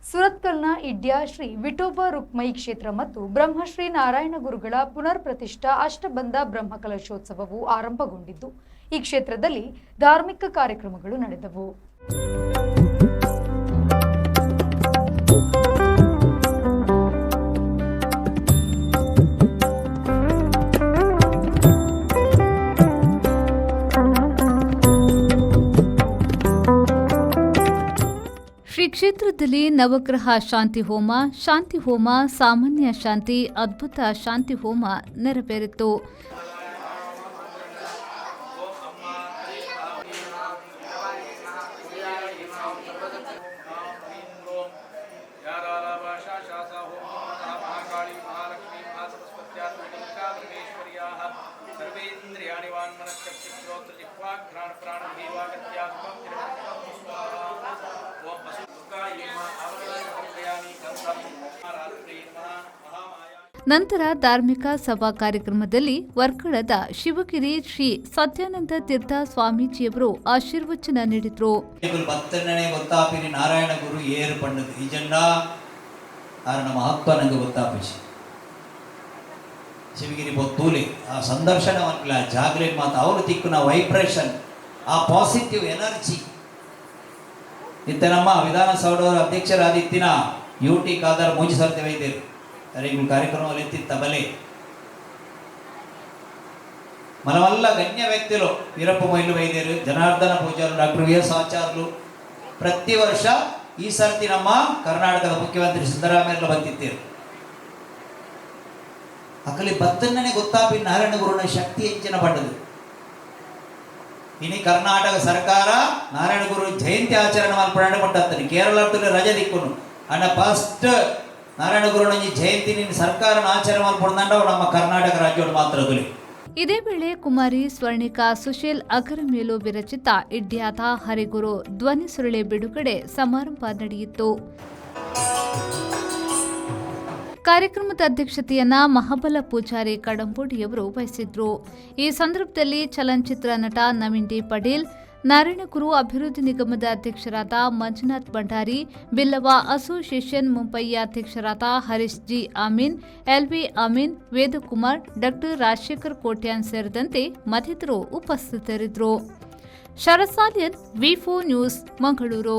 ಸುರತ್ಕಲ್ನ ಇಡ್ಯಾ ಶ್ರೀ ವಿಠೋಬಾ ರುಕ್ಮಯಿ ಕ್ಷೇತ್ರ ಮತ್ತು ಬ್ರಹ್ಮಶ್ರೀ ನಾರಾಯಣ ಗುರುಗಳ ಪುನರ್ ಪ್ರತಿಷ್ಠಾ ಅಷ್ಟಬಂಧ ಬ್ರಹ್ಮಕಲಶೋತ್ಸವವು ಆರಂಭಗೊಂಡಿದ್ದು ಈ ಕ್ಷೇತ್ರದಲ್ಲಿ ಧಾರ್ಮಿಕ ಕಾರ್ಯಕ್ರಮಗಳು ನಡೆದವು. ಶ್ರೀ ಕ್ಷೇತ್ರದಲ್ಲಿ ನವಗ್ರಹ ಶಾಂತಿ ಹೋಮ, ಸಾಮಾನ್ಯ ಶಾಂತಿ, ಅದ್ಭುತ ಶಾಂತಿ ಹೋಮ ನೆರವೇರಿತು. ನಂತರ ಧಾರ್ಮಿಕ ಸಭಾ ಕಾರ್ಯಕ್ರಮದಲ್ಲಿ ವರ್ಕಳದ ಶಿವಗಿರಿ ಶ್ರೀ ಸತ್ಯಾನಂದ ತೀರ್ಥ ಸ್ವಾಮೀಜಿಯವರು ಆಶೀರ್ವಚನ ನೀಡಿದರು. ಗೊತ್ತಾಪಿರಿ ನಾರಾಯಣ ಗುರು ಏರು ಪಣ್ಣದು ಈ ಜೆಂಡಾ ಆರಣ ಮಹತ್ವ ನಂಗೆ ಗೊತ್ತಾಪಿಸಿ ಶಿವಗಿರಿ ಬೊತ್ತೂಲಿ ಆ ಸಂದರ್ಶನ ಅನ್ಕಲ ಜಾಗ್ರೆ ಮಾತು ಅವರು ತಿಕ್ಕುನ ವೈಬ್ರೇಷನ್ ಆ ಪಾಸಿಟಿವ್ ಎನರ್ಜಿ ಇತ್ತ ನಮ್ಮ ವಿಧಾನಸೌಧವರ ಅಧ್ಯಕ್ಷರಾದಿತ್ತಿನ ಯುಟಿ ಖಾದರ್ ಮೂಜಿ ಸರ್ತಿ ವೈದ್ಯರು ಕಾರ್ಯಕ್ರಮದಲ್ಲಿ ಎತ್ತಿತ್ತ ಬಲೆ మనవల్ల గణ్య వ్యక్తులు వీరప్ప మొయిలు వైద్యులు జనార్దన పూజారు డాక్టర్ విఎస్ ಆಚಾರ್ಯರು ಪ್ರತಿ ವರ್ಷ ಈ ಸರ್ತಿ ನಮ್ಮ ಕರ್ನಾಟಕದ ಮುಖ್ಯಮಂತ್ರಿ ಸಿದ್ದರಾಮಯ್ಯ ಬಂದಿದ್ದರು. ಅಕಲಿ ಬತ್ತನ್ನೇ ಗೊತ್ತಾಪಿ ನಾರಾಯಣ ಗುರುನ ಶಕ್ತಿ ಹೆಚ್ಚಿನ ಪಟ್ಟದು. ಇನಿ ಕರ್ನಾಟಕ ಸರ್ಕಾರ ನಾರಾಯಣ ಗುರು ಜಯಂತಿ ಆಚರಣೆ ಮಾಡ್ಕೊಂಡು ಪಟ್ಟತ್ತನಿ ಕೇರಳದಲ್ಲಿ ರಜೆ ದಿಕ್ಕುನು ಅಣ್ಣ ಫಸ್ಟ್ ನಾರಾಯಣ ಗುರುನ ಜಯಂತಿ ಸರ್ಕಾರ ಆಚರಣೆ ಮಾಡ್ಕೊಂಡ ನಮ್ಮ ಕರ್ನಾಟಕ ರಾಜ್ಯಗಳು ಮಾತ್ರ ಅದುಲಿ. ಇದೇ ವೇಳೆ ಕುಮಾರಿ ಸ್ವರ್ಣಿಕಾ ಸುಶೀಲ್ ಅಗರಮೇಲು ವಿರಚಿತ ಇಡ್ಯಾದ ಹರಿಗುರು ಧ್ವನಿ ಸುರುಳಿ ಬಿಡುಗಡೆ ಸಮಾರಂಭ ನಡೆಯಿತು. ಕಾರ್ಯಕ್ರಮದ ಅಧ್ಯಕ್ಷತೆಯನ್ನ ಮಹಾಬಲ ಪೂಜಾರಿ ಕಡಂಬೋಡಿಯವರು ವಹಿಸಿದ್ರು. ಈ ಸಂದರ್ಭದಲ್ಲಿ ಚಲನಚಿತ್ರ ನಟ ನವೀನ್ ಡಿ ಪಟೇಲ್, ನಾರಾಯಣಗುರು ಅಭಿವೃದ್ಧಿ ನಿಗಮದ ಅಧ್ಯಕ್ಷರಾದ ಮಂಜುನಾಥ್ ಭಂಡಾರಿ, ಬಿಲ್ಲವ ಅಸೋಸಿಯೇಷನ್ ಮುಂಬಯಿಯ ಅಧ್ಯಕ್ಷರಾದ Harish G Amin, L V Amin, Vedakumar, doctor Rajashekhar Kotian ಸೇರಿದಂತೆ ಮತ್ತಿತರರು ಉಪಸ್ಥಿತರಿದ್ದರು. ಶರಸಾಲಿಯನ್, ವಿ4 ನ್ಯೂಸ್, ಮಂಗಳೂರು.